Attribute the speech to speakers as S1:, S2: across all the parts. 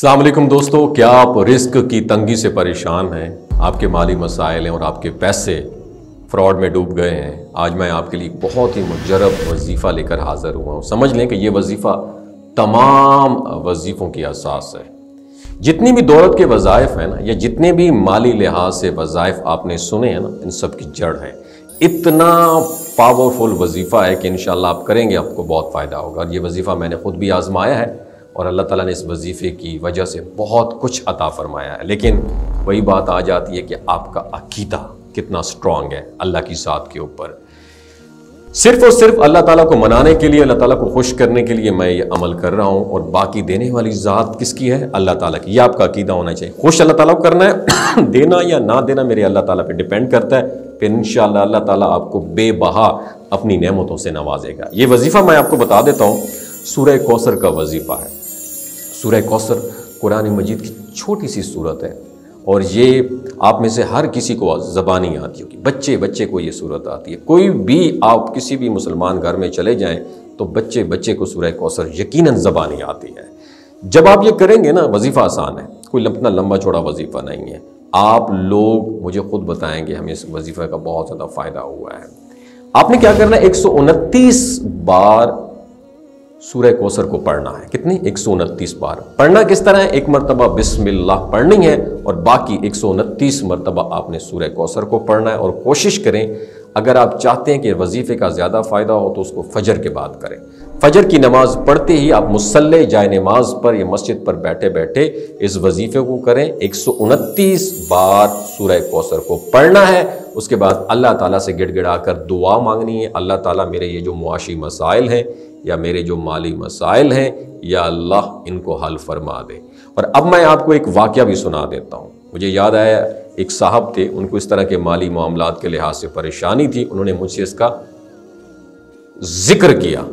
S1: अस्सलाम वालेकुम दोस्तों, क्या आप रिस्क की तंगी से परेशान हैं? आपके माली मसाइल हैं और आपके पैसे फ्रॉड में डूब गए हैं। आज मैं आपके लिए बहुत ही मुजरब वजीफ़ा लेकर हाज़िर हुआ हूँ। समझ लें कि ये वजीफ़ा तमाम वजीफ़ों की असास है। जितनी भी दौलत के वज़ाइफ हैं ना, या जितने भी माली लिहाज से वज़ाइफ आपने सुने हैं ना, इन सब की जड़ है। इतना पावरफुल वजीफ़ा है कि इंशाअल्लाह आप करेंगे, आपको बहुत फ़ायदा होगा। और ये वजीफ़ा मैंने ख़ुद भी आज़माया है और अल्लाह ताला ने इस वजीफ़े की वजह से बहुत कुछ अता फ़रमाया है। लेकिन वही बात आ जाती है कि आपका अकीदा कितना स्ट्रॉन्ग है अल्लाह की ज़ात के ऊपर। सिर्फ़ और सिर्फ अल्लाह ताला को मनाने के लिए, अल्लाह ताला को खुश करने के लिए मैं ये अमल कर रहा हूँ, और बाकी देने वाली ज़ात किसकी है? अल्लाह ताला की। यह आपका अकीदा होना चाहिए। खुश अल्लाह ताला को करना है देना या ना देना मेरे अल्लाह ताला पे डिपेंड करता है। फिर इंशाअल्लाह अल्लाह ताला आपको बेबहा अपनी नेमतों से नवाजेगा। ये वजीफ़ा मैं आपको बता देता हूँ, सूरह कौसर का वजीफ़ा है। सूरह कौसर कुरान मजीद की छोटी सी सूरत है, और ये आप में से हर किसी को ज़बानी आती होगी। बच्चे बच्चे को ये सूरत आती है। कोई भी आप किसी भी मुसलमान घर में चले जाएं तो बच्चे बच्चे को सूरह कौसर यकीनन ज़बानी आती है। जब आप ये करेंगे ना, वजीफ़ा आसान है, कोई इतना लंबा चौड़ा वजीफ़ा नहीं है। आप लोग मुझे खुद बताएंगे हमें इस वजीफ़े का बहुत ज़्यादा फ़ायदा हुआ है। आपने क्या करना है? 129 बार सूरह कौसर को पढ़ना है। कितनी? 129 बार। पढ़ना किस तरह है? एक मरतबा बिस्मिल्लाह पढ़नी है और बाकी 129 मरतबा आपने सूरह कौसर को पढ़ना है। और कोशिश करें, अगर आप चाहते हैं कि वजीफ़े का ज़्यादा फ़ायदा हो तो उसको फजर के बाद करें। फजर की नमाज़ पढ़ते ही आप मुसल्ले जाए नमाज पर या मस्जिद पर बैठे बैठे इस वजीफ़े को करें। 129 बार सूरह कौसर को पढ़ना है। उसके बाद अल्लाह ताला से गिड़गिड़ा कर दुआ मांगनी है। अल्लाह ताला मेरे ये जो मुआशी मसाइल हैं या मेरे जो माली मसाइल हैं, या अल्लाह इनको हल फरमा दे। और अब मैं आपको एक वाक़या भी सुना देता हूँ। मुझे याद आया, एक साहब थे, उनको इस तरह के माली मामलात के लिहाज से परेशानी थी। उन्होंने मुझसे इसका जिक्र किया।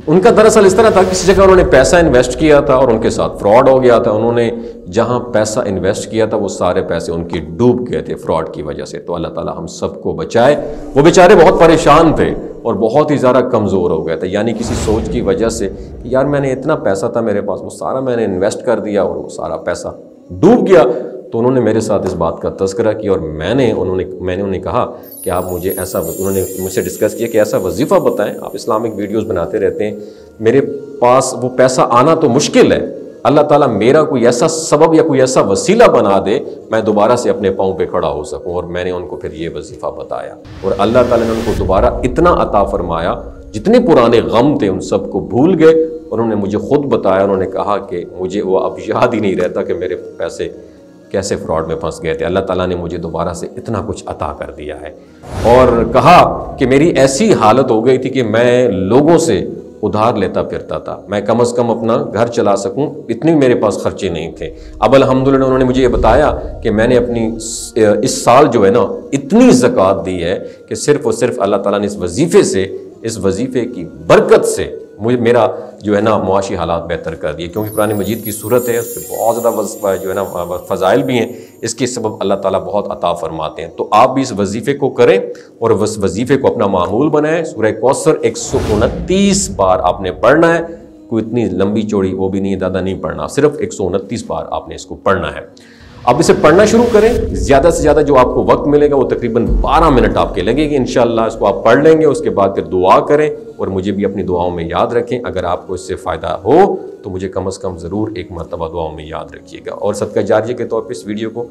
S1: उनका दरअसल इस तरह था, किसी जगह उन्होंने पैसा इन्वेस्ट किया था और उनके साथ फ्रॉड हो गया था। उन्होंने जहां पैसा इन्वेस्ट किया था वो सारे पैसे उनके डूब गए थे फ्रॉड की वजह से। तो अल्लाह ताला हम सबको बचाए। वो बेचारे बहुत परेशान थे और बहुत ही ज़्यादा कमज़ोर हो गए थे, यानी किसी सोच की वजह से कि यार मैंने इतना पैसा था मेरे पास, वो सारा मैंने इन्वेस्ट कर दिया और वो सारा पैसा डूब गया। तो उन्होंने मेरे साथ इस बात का तज़किरा किया और मैंने उन्हें कहा कि आप मुझे ऐसा, उन्होंने मुझसे डिस्कस किया कि ऐसा वजीफ़ा बताएं। आप इस्लामिक वीडियोस बनाते रहते हैं, मेरे पास वो पैसा आना तो मुश्किल है। अल्लाह ताला मेरा कोई ऐसा सबब या कोई ऐसा वसीला बना दे, मैं दोबारा से अपने पाँव पे खड़ा हो सकूं। और मैंने उनको फिर ये वजीफ़ा बताया और अल्लाह ताला ने उनको दोबारा इतना अता फरमाया, जितने पुराने गम थे उन सब को भूल गए। उन्होंने मुझे खुद बताया, उन्होंने कहा कि मुझे वो अब याद ही नहीं रहता कि मेरे पैसे कैसे फ्रॉड में फंस गए थे। अल्लाह ताला ने मुझे दोबारा से इतना कुछ अता कर दिया है। और कहा कि मेरी ऐसी हालत हो गई थी कि मैं लोगों से उधार लेता फिरता था, मैं कम से कम अपना घर चला सकूं, इतने मेरे पास खर्चे नहीं थे। अब अल्हम्दुलिल्लाह उन्होंने मुझे ये बताया कि मैंने अपनी इस साल जो है ना इतनी ज़कात दी है कि सिर्फ़ और सिर्फ अल्लाह ताला ने इस वजीफ़े से, इस वजीफ़े की बरकत से मुझे मेरा जो है ना मुआशी हालात बेहतर कर दिए। क्योंकि कुरान मजीद की सूरत है, उसके बहुत ज़्यादा जो है ना फ़ज़ाइल भी हैं, इसके सबब अल्लाह ताला बहुत अता फरमाते हैं। तो आप भी इस वजीफ़े को करें और उस वजीफ़े को अपना मामूल बनाएं। सूरह कौसर 129 बार आपने पढ़ना है। कोई इतनी लंबी चौड़ी वो भी नहीं, ज़्यादा नहीं पढ़ना, सिर्फ 129 बार आपने इसको पढ़ना है। अब इसे पढ़ना शुरू करें। ज़्यादा से ज़्यादा जो आपको वक्त मिलेगा वो तकरीबन 12 मिनट आपके लगेगी। इंशाअल्लाह इसको आप पढ़ लेंगे, उसके बाद फिर दुआ करें और मुझे भी अपनी दुआओं में याद रखें। अगर आपको इससे फ़ायदा हो तो मुझे कम से कम ज़रूर एक मरतबा दुआओं में याद रखिएगा। और सदका जारिया के तौर पर इस वीडियो को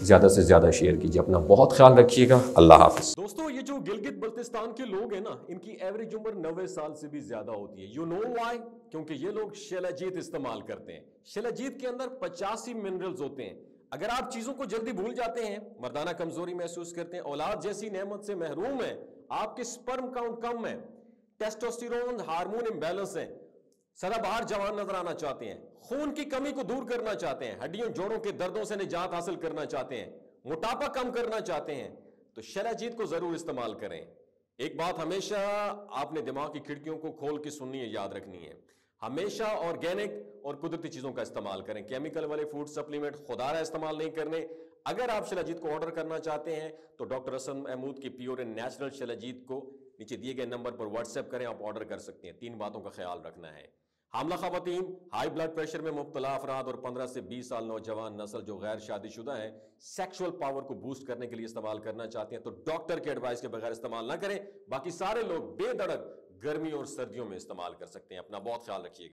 S1: ज़्यादा से ज़्यादा शेयर कीजिए। अपना बहुत ख्याल रखिएगा। अल्लाह हाफ़िज़। दोस्तों, ये जो गिलगित बल्तिस्तान के लोग हैं ना, इनकी एवरेज उम्र 90 साल से भी ज़्यादा होती है। You know why? क्योंकि ये लोग शिलाजीत इस्तेमाल करते हैं। शिलाजीत के अंदर 85 मिनरल्स होते हैं। अगर आप चीजों को जल्दी भूल जाते हैं, मर्दाना कमजोरी महसूस करते हैं, औलाद जैसी नेमत से महरूम है, आपके स्पर्म काउंट कम है, टेस्टोस्टेरोन हार्मोन इम्बैलेंस है, सदाबहार जवान नजर आना चाहते हैं, खून की कमी को दूर करना चाहते हैं, हड्डियों जोड़ों के दर्दों से निजात हासिल करना चाहते हैं, मोटापा कम करना चाहते हैं, तो शिलाजीत को जरूर इस्तेमाल करें। एक बात हमेशा आपने दिमाग की खिड़कियों को खोल के सुननी है, याद रखनी है। हमेशा ऑर्गेनिक और कुदरती चीजों का इस्तेमाल करें। केमिकल वाले फूड सप्लीमेंट खुदारा इस्तेमाल नहीं करने। अगर आप शिलाजीत को ऑर्डर करना चाहते हैं तो डॉक्टर हसन महमूद की प्योर एंड नेचुरल शिलाजीत को नीचे दिए गए नंबर पर व्हाट्सएप करें, आप ऑर्डर कर सकते हैं। 3 बातों का ख्याल रखना है। حاملہ خواتین، ہائی بلڈ پریشر میں مبتلا افراد اور 15 سے 20 سال نوجوان نسل جو غیر شادی شدہ ہیں سیکشول پاور کو بوسٹ کرنے کے لیے استعمال کرنا چاہتے ہیں تو ڈاکٹر کے ایڈوائس کے بغیر استعمال نہ کریں. باقی سارے لوگ بے دھڑک گرمی اور سردیوں میں استعمال کر سکتے ہیں. اپنا بہت خیال رکھیے گا.